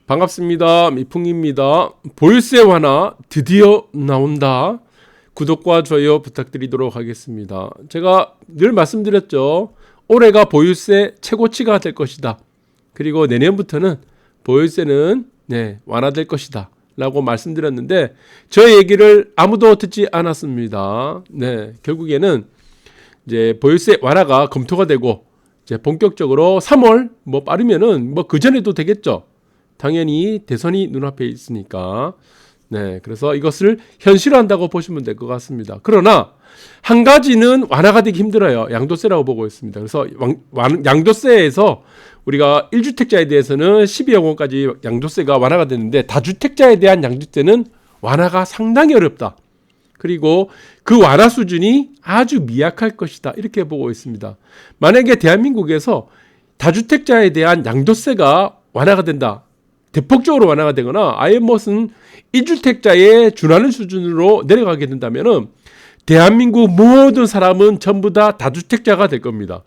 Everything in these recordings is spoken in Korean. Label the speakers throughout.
Speaker 1: 반갑습니다. 미풍입니다. 보유세 완화 드디어 나온다. 구독과 좋아요 부탁드리도록 하겠습니다. 제가 늘 말씀드렸죠. 올해가 보유세 최고치가 될 것이다. 그리고 내년부터는 보유세는 완화될 것이다 라고 말씀드렸는데 저 얘기를 아무도 듣지 않았습니다. 결국에는 이제 보유세 완화가 검토가 되고 이제 본격적으로 3월 빠르면은 그 전에도 되겠죠. 당연히 대선이 눈앞에 있으니까. 그래서 이것을 현실화한다고 보시면 될 것 같습니다. 그러나 한 가지는 완화가 되기 힘들어요. 양도세라고 보고 있습니다. 그래서 양도세에서 우리가 1주택자에 대해서는 12억 원까지 양도세가 완화가 되는데 다주택자에 대한 양도세는 완화가 상당히 어렵다. 그리고 그 완화 수준이 아주 미약할 것이다. 이렇게 보고 있습니다. 만약에 대한민국에서 다주택자에 대한 양도세가 완화가 된다. 대폭적으로 완화가 되거나 아예 무슨 1주택자에 준하는 수준으로 내려가게 된다면 대한민국 모든 사람은 전부 다 다주택자가 될 겁니다.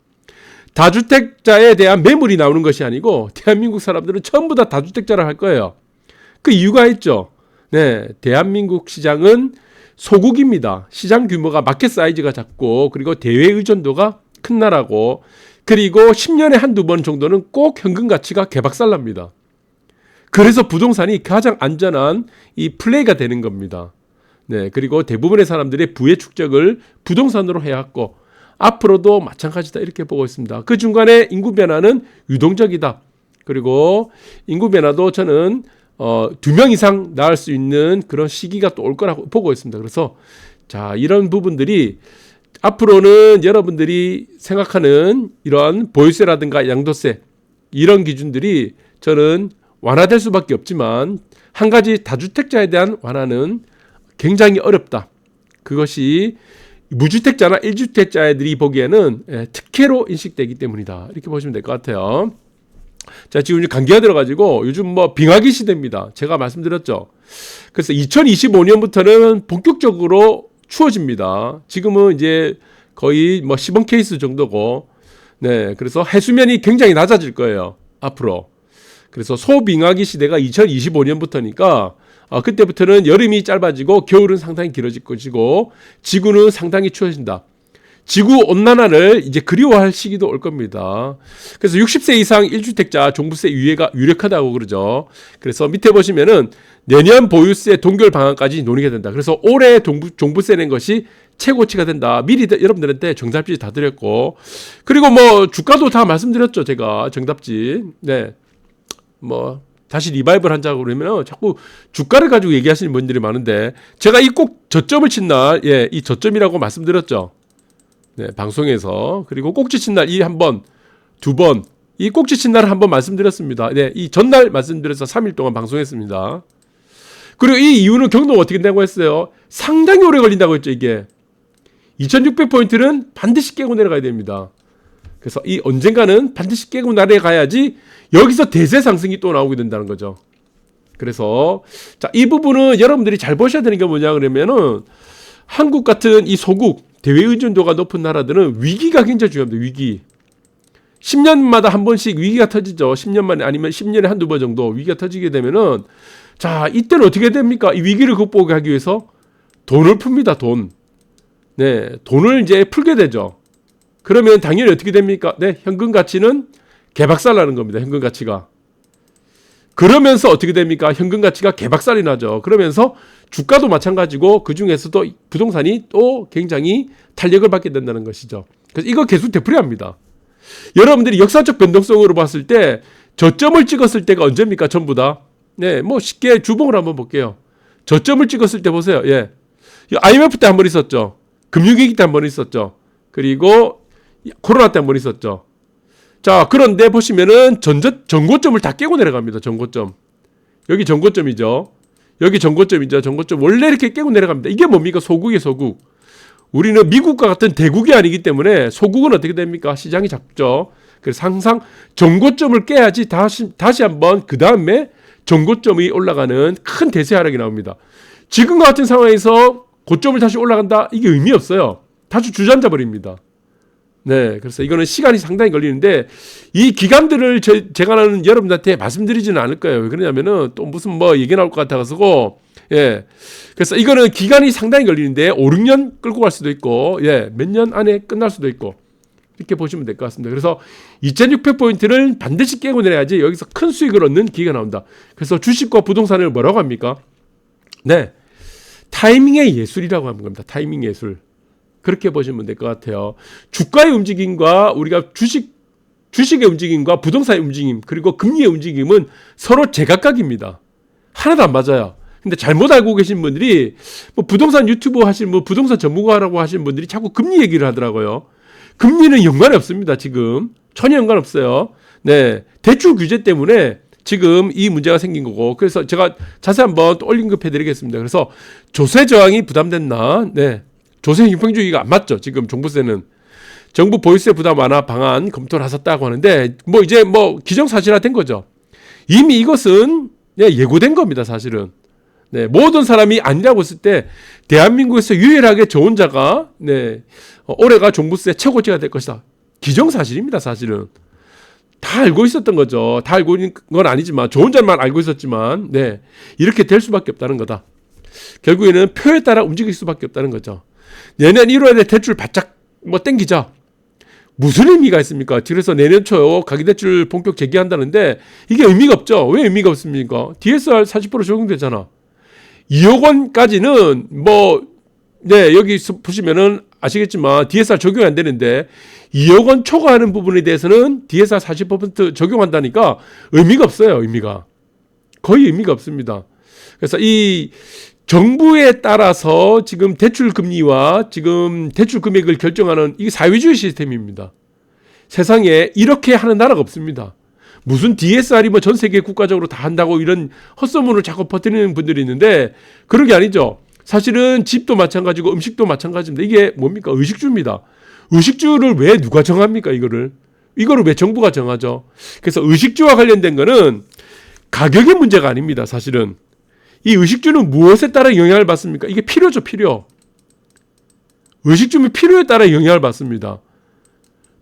Speaker 1: 다주택자에 대한 매물이 나오는 것이 아니고 대한민국 사람들은 전부 다 다주택자를 할 거예요. 그 이유가 있죠. 대한민국 시장은 소국입니다. 시장 규모가 마켓 사이즈가 작고 그리고 대외 의존도가 큰 나라고 그리고 10년에 한두 번 정도는 꼭 현금 가치가 개박살납니다. 그래서 부동산이 가장 안전한 이 플레이가 되는 겁니다. 그리고 대부분의 사람들의 부의 축적을 부동산으로 해왔고 앞으로도 마찬가지다 이렇게 보고 있습니다. 그 중간에 인구 변화는 유동적이다. 그리고 인구 변화도 저는 2명 이상 낳을 수 있는 그런 시기가 또 올 거라고 보고 있습니다. 그래서 자, 이런 부분들이 앞으로는 여러분들이 생각하는 이런 보유세라든가 양도세 이런 기준들이 저는 완화될 수밖에 없지만 한 가지 다주택자에 대한 완화는 굉장히 어렵다. 그것이 무주택자나 1주택자들이 보기에는 특혜로 인식되기 때문이다. 이렇게 보시면 될 것 같아요. 자, 지금 이제 감기가 들어가지고 요즘 빙하기 시대입니다. 제가 말씀드렸죠. 그래서 2025년부터는 본격적으로 추워집니다. 지금은 이제 거의 시범 케이스 정도고, 그래서 해수면이 굉장히 낮아질 거예요. 앞으로. 그래서 소빙하기 시대가 2025년부터니까 그때부터는 여름이 짧아지고 겨울은 상당히 길어질 것이고 지구는 상당히 추워진다. 지구 온난화를 이제 그리워할 시기도 올 겁니다. 그래서 60세 이상 1주택자 종부세 유예가 유력하다고 그러죠. 그래서 밑에 보시면은 내년 보유세 동결 방안까지 논의가 된다. 그래서 올해 종부세 낸 것이 최고치가 된다. 미리 여러분들한테 정답지 다 드렸고 그리고 주가도 다 말씀드렸죠. 제가 정답지. 다시 리바이벌 한다고 그러면 자꾸 주가를 가지고 얘기하시는 분들이 많은데 제가 이 꼭 저점을 친 날, 이 저점이라고 말씀드렸죠. 방송에서. 그리고 꼭지 친 날 이 한 번, 두 번, 이 꼭지 친 날을 한 번 말씀드렸습니다. 이 전날 말씀드려서 3일 동안 방송했습니다. 그리고 이 이유는 경로가 어떻게 된다고 했어요? 상당히 오래 걸린다고 했죠, 이게. 2600포인트는 반드시 깨고 내려가야 됩니다. 그래서 이 언젠가는 반드시 깨고 내려가야지 여기서 대세 상승이 또 나오게 된다는 거죠. 그래서 자, 이 부분은 여러분들이 잘 보셔야 되는 게 뭐냐 그러면은 한국 같은 이 소국 대외 의존도가 높은 나라들은 위기가 굉장히 중요합니다. 위기. 10년마다 한 번씩 위기가 터지죠. 10년 만에 아니면 10년에 한두 번 정도 위기가 터지게 되면은 자, 이때는 어떻게 됩니까? 이 위기를 극복하기 위해서 돈을 풉니다. 돈. 돈을 이제 풀게 되죠. 그러면 당연히 어떻게 됩니까? 현금 가치는 개박살 나는 겁니다. 현금 가치가. 그러면서 어떻게 됩니까? 현금 가치가 개박살이 나죠. 그러면서 주가도 마찬가지고 그 중에서도 부동산이 또 굉장히 탄력을 받게 된다는 것이죠. 그래서 이거 계속 되풀이합니다. 여러분들이 역사적 변동성으로 봤을 때 저점을 찍었을 때가 언제입니까? 전부 다. 쉽게 주봉을 한번 볼게요. 저점을 찍었을 때 보세요. IMF 때 한 번 있었죠. 금융위기 때 한 번 있었죠. 그리고 코로나 때 한 번 있었죠. 자, 그런데 보시면은 전고점을 다 깨고 내려갑니다. 전고점. 여기 전고점이죠. 여기 전고점이죠. 전고점. 원래 이렇게 깨고 내려갑니다. 이게 뭡니까? 소국이에요, 소국. 우리는 미국과 같은 대국이 아니기 때문에 소국은 어떻게 됩니까? 시장이 작죠. 그래서 항상 전고점을 깨야지 다시 한번 그 다음에 전고점이 올라가는 큰 대세 하락이 나옵니다. 지금과 같은 상황에서 고점을 다시 올라간다? 이게 의미 없어요. 다시 주저앉아 버립니다. 네, 그래서 이거는 시간이 상당히 걸리는데 이 기간들을 제가 여러분들한테 말씀드리지는 않을 거예요. 왜 그러냐면은 또 무슨 뭐 얘기 나올 것 같아가지고 예, 그래서 이거는 기간이 상당히 걸리는데 5, 6년 끌고 갈 수도 있고 예, 몇 년 안에 끝날 수도 있고 이렇게 보시면 될 것 같습니다. 그래서 2,600포인트를 반드시 깨고 내려야지 여기서 큰 수익을 얻는 기회가 나온다. 그래서 주식과 부동산을 뭐라고 합니까? 네, 타이밍의 예술이라고 하는 겁니다. 타이밍 예술. 그렇게 보시면 될 것 같아요. 주가의 움직임과 우리가 주식의 움직임과 부동산의 움직임 그리고 금리의 움직임은 서로 제각각입니다. 하나도 안 맞아요. 근데 잘못 알고 계신 분들이 뭐 부동산 유튜브 하시는 뭐 부동산 전문가라고 하시는 분들이 자꾸 금리 얘기를 하더라고요. 금리는 연관이 없습니다. 지금 전혀 연관 없어요. 네, 대출 규제 때문에 지금 이 문제가 생긴 거고 그래서 제가 자세히 한번 또 언급해드리겠습니다. 그래서 조세 저항이 부담됐나? 네. 조세 형평주의가 안 맞죠. 지금 종부세는 정부 보유세 부담 완화 방안 검토를 하셨다고 하는데 뭐 이제 뭐 기정사실화된 거죠. 이미 이것은 예고된 겁니다. 사실은 네, 모든 사람이 아니라고 했을 때 대한민국에서 유일하게 저 혼자가 네, 올해가 종부세 최고치가 될 것이다. 기정사실입니다. 사실은 다 알고 있었던 거죠. 다 알고 있는 건 아니지만 저 혼자만 알고 있었지만 네, 이렇게 될 수밖에 없다는 거다. 결국에는 표에 따라 움직일 수밖에 없다는 거죠. 내년 1월에 대출 바짝 뭐 땡기자. 무슨 의미가 있습니까? 그래서 내년 초 가계대출 본격 재개한다는데 이게 의미가 없죠. 왜 의미가 없습니까? DSR 40% 적용되잖아. 2억 원까지는 뭐 네, 여기 보시면은 아시겠지만 DSR 적용이 안 되는데 2억 원 초과하는 부분에 대해서는 DSR 40% 적용한다니까 의미가 없어요. 의미가 거의 의미가 없습니다. 그래서 이 정부에 따라서 지금 대출 금리와 지금 대출 금액을 결정하는 이게 사회주의 시스템입니다. 세상에 이렇게 하는 나라가 없습니다. 무슨 DSR이 뭐 전 세계 국가적으로 다 한다고 이런 헛소문을 자꾸 퍼뜨리는 분들이 있는데 그런 게 아니죠. 사실은 집도 마찬가지고 음식도 마찬가지입니다. 이게 뭡니까? 의식주입니다. 의식주를 왜 누가 정합니까? 이거를 왜 정부가 정하죠? 그래서 의식주와 관련된 거는 가격의 문제가 아닙니다. 사실은. 이 의식주는 무엇에 따라 영향을 받습니까? 이게 필요죠, 필요. 의식주는 필요에 따라 영향을 받습니다.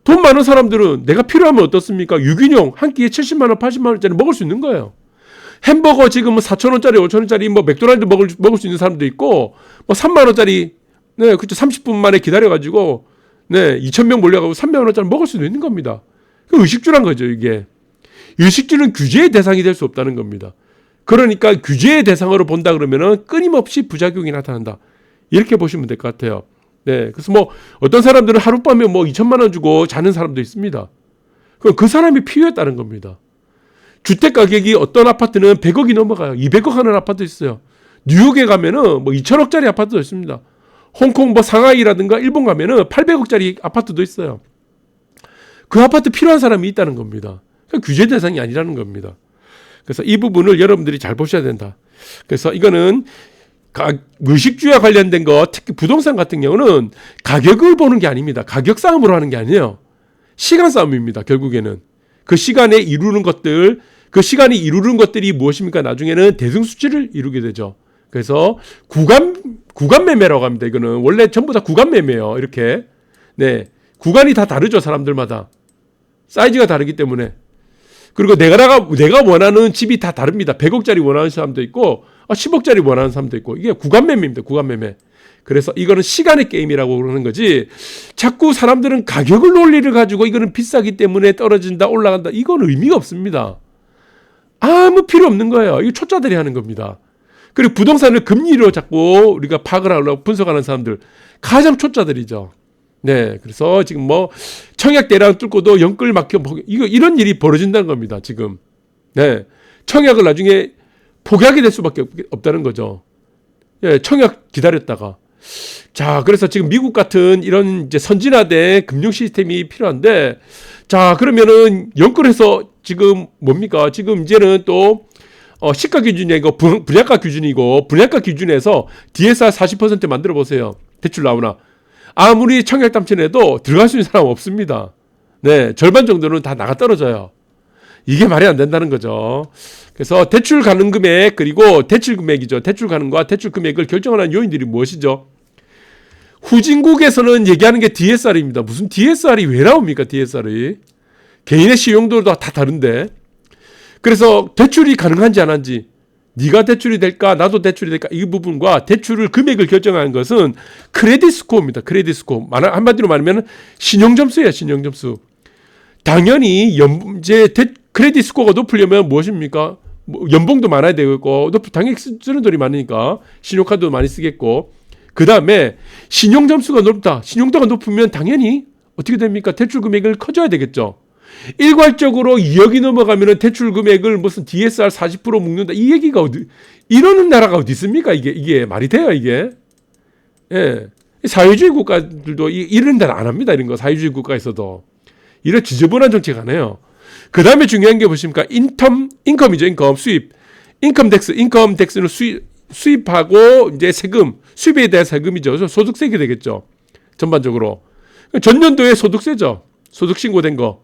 Speaker 1: 돈 많은 사람들은 내가 필요하면 어떻습니까? 유기농 한 끼에 70만 원, 80만 원짜리 먹을 수 있는 거예요. 햄버거 지금 4,000원짜리, 5,000원짜리 뭐 맥도날드 먹을 수 있는 사람도 있고 뭐 3만 원짜리 네, 그렇죠. 30분 만에 기다려 가지고 네, 2,000명 몰려가고 300만 원짜리 먹을 수도 있는 겁니다. 그 의식주란 거죠, 이게. 의식주는 규제의 대상이 될 수 없다는 겁니다. 그러니까 규제의 대상으로 본다 그러면은 끊임없이 부작용이 나타난다. 이렇게 보시면 될 것 같아요. 네. 그래서 뭐 어떤 사람들은 하룻밤에 뭐 2,000만 원 주고 자는 사람도 있습니다. 그럼 그 사람이 필요에 따른 겁니다. 주택 가격이 어떤 아파트는 100억이 넘어가요. 200억 하는 아파트 있어요. 뉴욕에 가면은 뭐 2천억짜리 아파트도 있습니다. 홍콩 뭐 상하이라든가 일본 가면은 800억짜리 아파트도 있어요. 그 아파트 필요한 사람이 있다는 겁니다. 그러니까 규제 대상이 아니라는 겁니다. 그래서 이 부분을 여러분들이 잘 보셔야 된다. 그래서 이거는 의식주와 관련된 거, 특히 부동산 같은 경우는 가격을 보는 게 아닙니다. 가격 싸움으로 하는 게 아니에요. 시간 싸움입니다. 결국에는. 그 시간에 이루는 것들, 그 시간이 이루는 것들이 무엇입니까? 나중에는 대승수치를 이루게 되죠. 그래서 구간 매매라고 합니다. 이거는 원래 전부 다 구간 매매예요. 이렇게. 네. 구간이 다 다르죠. 사람들마다. 사이즈가 다르기 때문에. 그리고 내가 원하는 집이 다 다릅니다. 100억짜리 원하는 사람도 있고 10억짜리 원하는 사람도 있고 이게 구간 매매입니다. 구간 매매. 그래서 이거는 시간의 게임이라고 그러는 거지. 자꾸 사람들은 가격을 논리를 가지고 이거는 비싸기 때문에 떨어진다 올라간다. 이건 의미가 없습니다. 아무 필요 없는 거예요. 이거 초짜들이 하는 겁니다. 그리고 부동산을 금리로 자꾸 우리가 파악을 하려고 분석하는 사람들 가장 초짜들이죠. 네, 그래서 지금 뭐 청약 대량 뚫고도 연끌 막혀 이런 일이 벌어진다는 겁니다. 지금 네, 청약을 나중에 포기하게 될 수밖에 없다는 거죠. 예, 청약 기다렸다가 자, 그래서 지금 미국 같은 이런 이제 선진화된 금융 시스템이 필요한데 자, 그러면은 연끌해서 지금 뭡니까? 지금 이제는 또 시가 기준이 아니고 분양가 기준이고 분양가 기준에서 DSR 40% 만들어 보세요. 대출 나오나. 아무리 청약 담천해도 들어갈 수 있는 사람 없습니다. 네, 절반 정도는 다 나가 떨어져요. 이게 말이 안 된다는 거죠. 그래서 대출 가능 금액 그리고 대출 금액이죠. 대출 가능과 대출 금액을 결정하는 요인들이 무엇이죠? 후진국에서는 얘기하는 게 DSR입니다. 무슨 DSR이 왜 나옵니까? DSR이. 개인의 신용도도 다 다른데. 그래서 대출이 가능한지 안 한지, 네가 대출이 될까 나도 대출이 될까, 이 부분과 대출을 금액을 결정하는 것은 크레딧 스코어입니다. 크레딧 스코어. 한마디로 말하면 신용점수예요. 신용점수. 당연히 크레딧 스코어가 높으려면 무엇입니까? 뭐 연봉도 많아야 되고, 당연히 쓰는 돈이 많으니까 신용카드도 많이 쓰겠고, 그 다음에 신용점수가 높다. 신용도가 높으면 당연히 어떻게 됩니까? 대출 금액을 커져야 되겠죠. 일괄적으로 2억이 넘어가면 대출 금액을 무슨 DSR 40% 묶는다, 이 얘기가 이러는 나라가 어디 있습니까? 이게 말이 돼요, 이게? 예. 사회주의 국가들도 이런 데는 안 합니다. 이런 거. 사회주의 국가에서도. 이런 지저분한 정책 안 해요. 그 다음에 중요한 게 보십니까? 인컴이죠. 수입. 인컴 텍스는 수입하고 이제 세금, 수입에 대한 세금이죠. 소득세가 되겠죠. 전반적으로. 전년도에 소득세죠. 소득 신고된 거.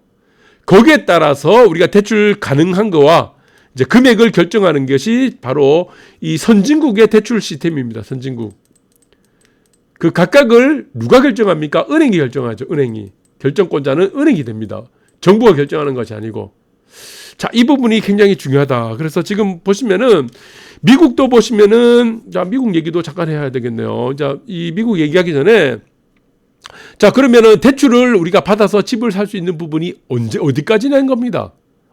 Speaker 1: 거기에 따라서 우리가 대출 가능한 거와 이제 금액을 결정하는 것이 바로 이 선진국의 대출 시스템입니다. 선진국. 그 각각을 누가 결정합니까? 은행이 결정하죠. 은행이. 결정권자는 은행이 됩니다. 정부가 결정하는 것이 아니고. 자, 이 부분이 굉장히 중요하다. 그래서 지금 보시면은 미국도 보시면은, 자, 미국 얘기도 잠깐 해야 되겠네요. 자, 이 미국 얘기하기 전에, 자, 그러면은 대출을 우리가 받아서 집을 살 수 있는 부분이 어디까지나 한 겁니다.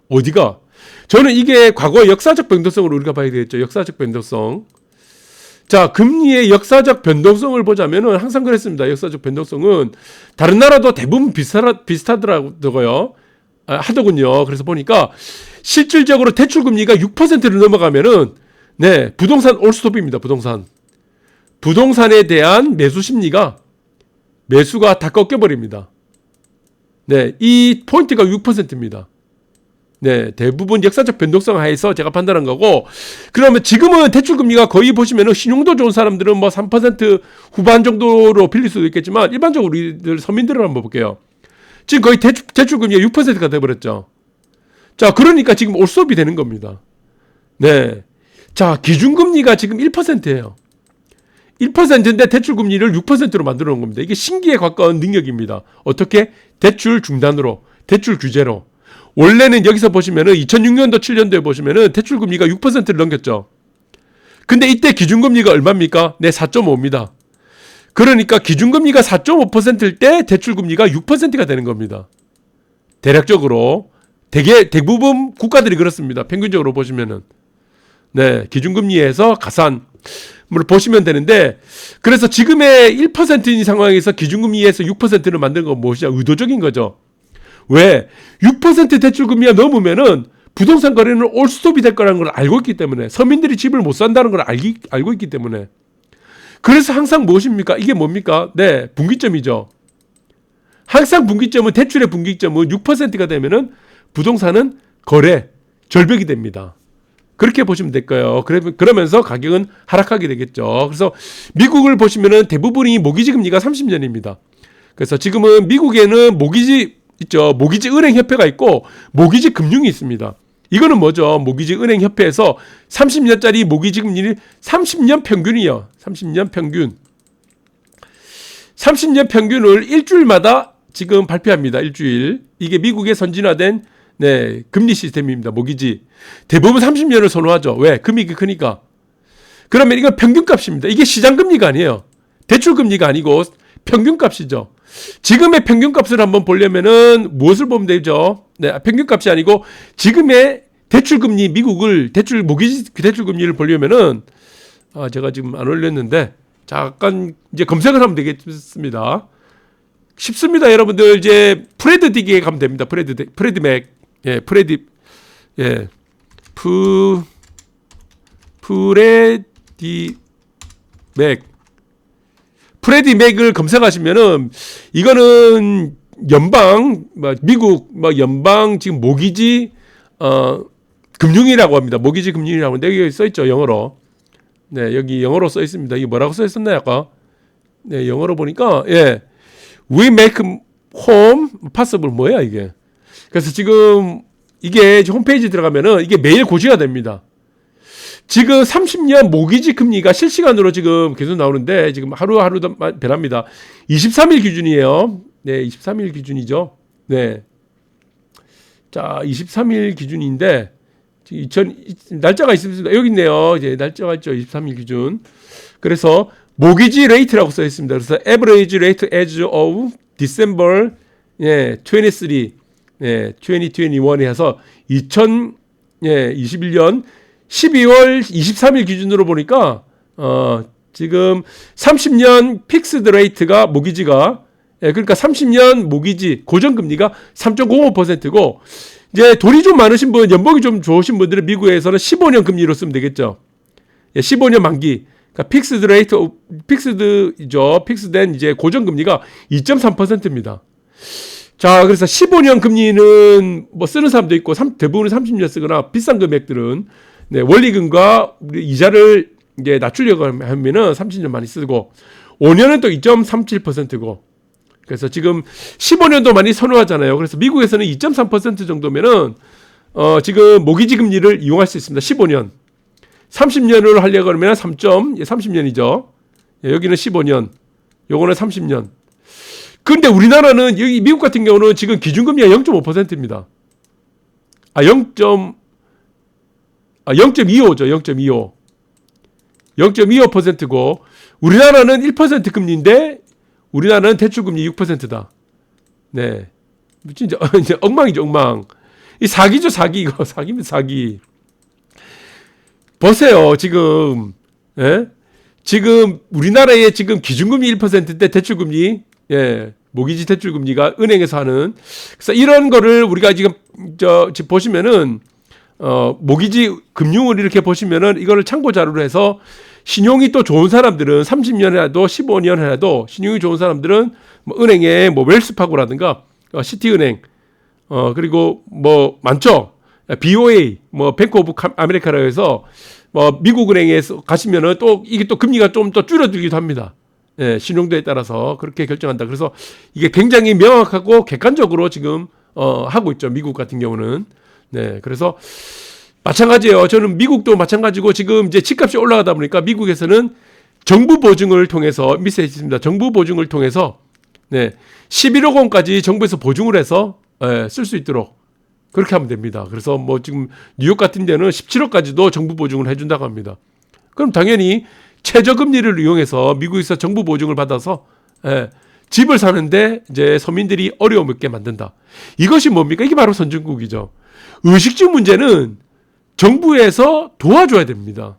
Speaker 1: 어디가? 저는 이게 과거 역사적 변동성을 우리가 봐야 되겠죠. 역사적 변동성. 자, 금리의 역사적 변동성을 보자면은 항상 그랬습니다. 역사적 변동성은 다른 나라도 대부분 비슷하더라고요. 하더군요. 그래서 보니까 실질적으로 대출 금리가 6%를 넘어가면은, 네, 부동산 올스톱입니다. 부동산에 대한 매수 심리가, 매수가 다 꺾여버립니다. 네, 이 포인트가 6%입니다. 네, 대부분 역사적 변동성 하에서 제가 판단한 거고, 그러면 지금은 대출 금리가 거의 보시면은 신용도 좋은 사람들은 뭐 3% 후반 정도로 빌릴 수도 있겠지만, 일반적으로 우리들 서민들을 한번 볼게요. 지금 거의 대출 금리가 6%가 돼버렸죠. 자, 그러니까 지금 올수업이 되는 겁니다. 네, 자, 기준금리가 지금 1%예요. 1%인데 대출 금리를 6%로 만들어 놓은 겁니다. 이게 신기에 가까운 능력입니다. 어떻게? 대출 중단으로, 대출 규제로. 원래는 여기서 보시면은 2006년도 7년도에 보시면은 대출 금리가 6%를 넘겼죠. 근데 이때 기준금리가 얼마입니까? 네, 4.5입니다. 그러니까 기준금리가 4.5%일 때 대출 금리가 6%가 되는 겁니다. 대략적으로 대부분 국가들이 그렇습니다. 평균적으로 보시면은. 네, 기준금리에서 가산을 보시면 되는데, 그래서 지금의 1%인 상황에서 기준금리에서 6%를 만든 건 무엇이냐? 의도적인 거죠. 왜? 6% 대출금리가 넘으면은 부동산 거래는 올스톱이 될 거라는 걸 알고 있기 때문에, 서민들이 집을 못 산다는 걸 알고 있기 때문에. 그래서 항상 무엇입니까? 이게 뭡니까? 네, 분기점이죠. 항상 분기점은, 대출의 분기점은 6%가 되면은 부동산은 거래 절벽이 됩니다. 그렇게 보시면 될 거예요. 그러면서 가격은 하락하게 되겠죠. 그래서 미국을 보시면은 대부분이 모기지 금리가 30년입니다. 그래서 지금은 미국에는 모기지 있죠. 모기지 은행 협회가 있고 모기지 금융이 있습니다. 이거는 뭐죠? 모기지 은행 협회에서 30년짜리 모기지 금리를 30년 평균이요. 30년 평균. 30년 평균을 일주일마다 지금 발표합니다. 일주일. 이게 미국의 선진화된, 네, 금리 시스템입니다. 모기지. 대부분 30년을 선호하죠. 왜? 금액이 크니까. 그러면 이건 평균값입니다. 이게 시장금리가 아니에요. 대출금리가 아니고 평균값이죠. 지금의 평균값을 한번 보려면은 무엇을 보면 되죠? 네, 평균값이 아니고 지금의 대출금리, 미국을 모기지 대출금리를 보려면은, 제가 지금 안 올렸는데 잠깐 이제 검색을 하면 되겠습니다. 쉽습니다, 여러분들. 이제 프레드 딕에 가면 됩니다. 프레드 맥, 예, 예, 프레디 맥을 검색하시면은, 이거는 미국 연방 지금 모기지 금융이라고 합니다. 모기지 금융이라고 하는데 여기 써 있죠, 영어로. 네, 여기 영어로 써 있습니다. 이게 뭐라고 써 있었나요, 아까? 네, 영어로 보니까, 예, we make home possible, 뭐야 이게? 그래서 지금 이게 홈페이지 들어가면은 이게 매일 고지가 됩니다. 지금 30년 모기지 금리가 실시간으로 지금 계속 나오는데 지금 하루하루 변합니다. 23일 기준이에요. 네, 23일 기준이죠. 네. 자, 23일 기준인데 날짜가 있습니다. 여기 있네요. 이제 날짜가 있죠. 23일 기준. 그래서 모기지 레이트라고 써 있습니다. 그래서 average rate as of December 23, 2021에 해서 2021년 12월 23일 기준으로 보니까 지금 30년 픽스드 레이트가 모기지가 그러니까 30년 모기지 고정금리가 3.05%고 이제 돈이 좀 많으신 분, 연봉이 좀 좋으신 분들은 미국에서는 15년 금리로 쓰면 되겠죠. 15년 만기. 그러니까 픽스드 레이트, 픽스드죠. 픽스된 이제 고정금리가 2.3%입니다. 자, 그래서 15년 금리는 뭐 쓰는 사람도 있고 대부분 30년 쓰거나 비싼 금액들은 원리금과 이자를 이제 낮추려고 하면은 30년 많이 쓰고 5년은 또 2.37%고 그래서 지금 15년도 많이 선호하잖아요. 그래서 미국에서는 2.3% 정도면은 지금 모기지 금리를 이용할 수 있습니다. 15년. 30년으로 하려고 하면 30년이죠. 여기는 15년. 요거는 30년. 근데 우리나라는 여기 미국 같은 경우는 지금 기준금리가 0.5%입니다. 0.25죠. 0.25. 0.25%고 우리나라는 1% 금리인데 우리나라는 대출금리 6%다. 네. 진짜 엉망이죠, 엉망. 이 사기죠, 사기. 이거 사기입니다, 사기. 보세요, 지금. 예? 지금 우리나라의 지금 기준금리 1%대 대출금리, 모기지 대출금리가 은행에서 하는. 그래서 이런 거를 우리가 지금 지금 보시면은 모기지 금융을 이렇게 보시면은 이거를 참고 자료로 해서 신용이 또 좋은 사람들은 30년 해도 15년 해도 신용이 좋은 사람들은 뭐 은행에 뭐 웰스파고라든가 시티은행 그리고 뭐 많죠. BOA 뭐 뱅크 오브 아메리카라고 뭐 미국 은행에서 가시면은 또 이게 또 금리가 좀 더 줄어들기도 합니다. 신용도에 따라서 그렇게 결정한다. 그래서 이게 굉장히 명확하고 객관적으로 지금 하고 있죠. 미국 같은 경우는. 네. 그래서 마찬가지예요. 저는 미국도 마찬가지고 지금 이제 집값이 올라가다 보니까 미국에서는 정부 보증을 통해서 밑에 있습니다. 정부 보증을 통해서 11억 원까지 정부에서 보증을 해서 쓸 수 있도록 그렇게 하면 됩니다. 그래서 뭐 지금 뉴욕 같은 데는 17억까지도 정부 보증을 해준다고 합니다. 그럼 당연히 최저금리를 이용해서 미국에서 정부 보증을 받아서 집을 사는데 이제 서민들이 어려움 없게 만든다. 이것이 뭡니까? 이게 바로 선진국이죠. 의식주 문제는 정부에서 도와줘야 됩니다.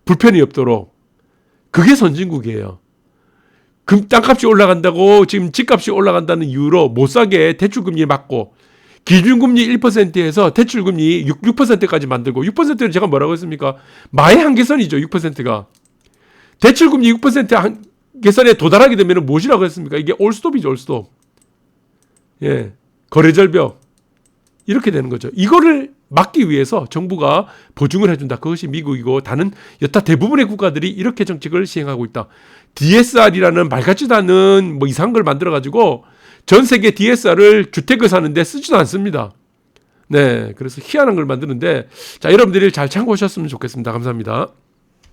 Speaker 1: 불편이 없도록. 그게 선진국이에요. 땅값이 올라간다고 지금 집값이 올라간다는 이유로 못 사게 대출금리 맞고 기준금리 1%에서 대출금리 6%까지 만들고 6%는 제가 뭐라고 했습니까? 마의 한계선이죠. 6%가. 대출금리 6% 한계선에 도달하게 되면 무엇이라고 했습니까? 이게 올스톱이죠. 올스톱. 거래절벽. 이렇게 되는 거죠. 이거를 막기 위해서 정부가 보증을 해준다. 그것이 미국이고 다른 여타 대부분의 국가들이 이렇게 정책을 시행하고 있다. DSR이라는 말 같지도 않은 뭐 이상한 걸 만들어가지고 전 세계 DSR을 주택을 사는데 쓰지도 않습니다. 네, 그래서 희한한 걸 만드는데 자 여러분들이 잘 참고하셨으면 좋겠습니다. 감사합니다.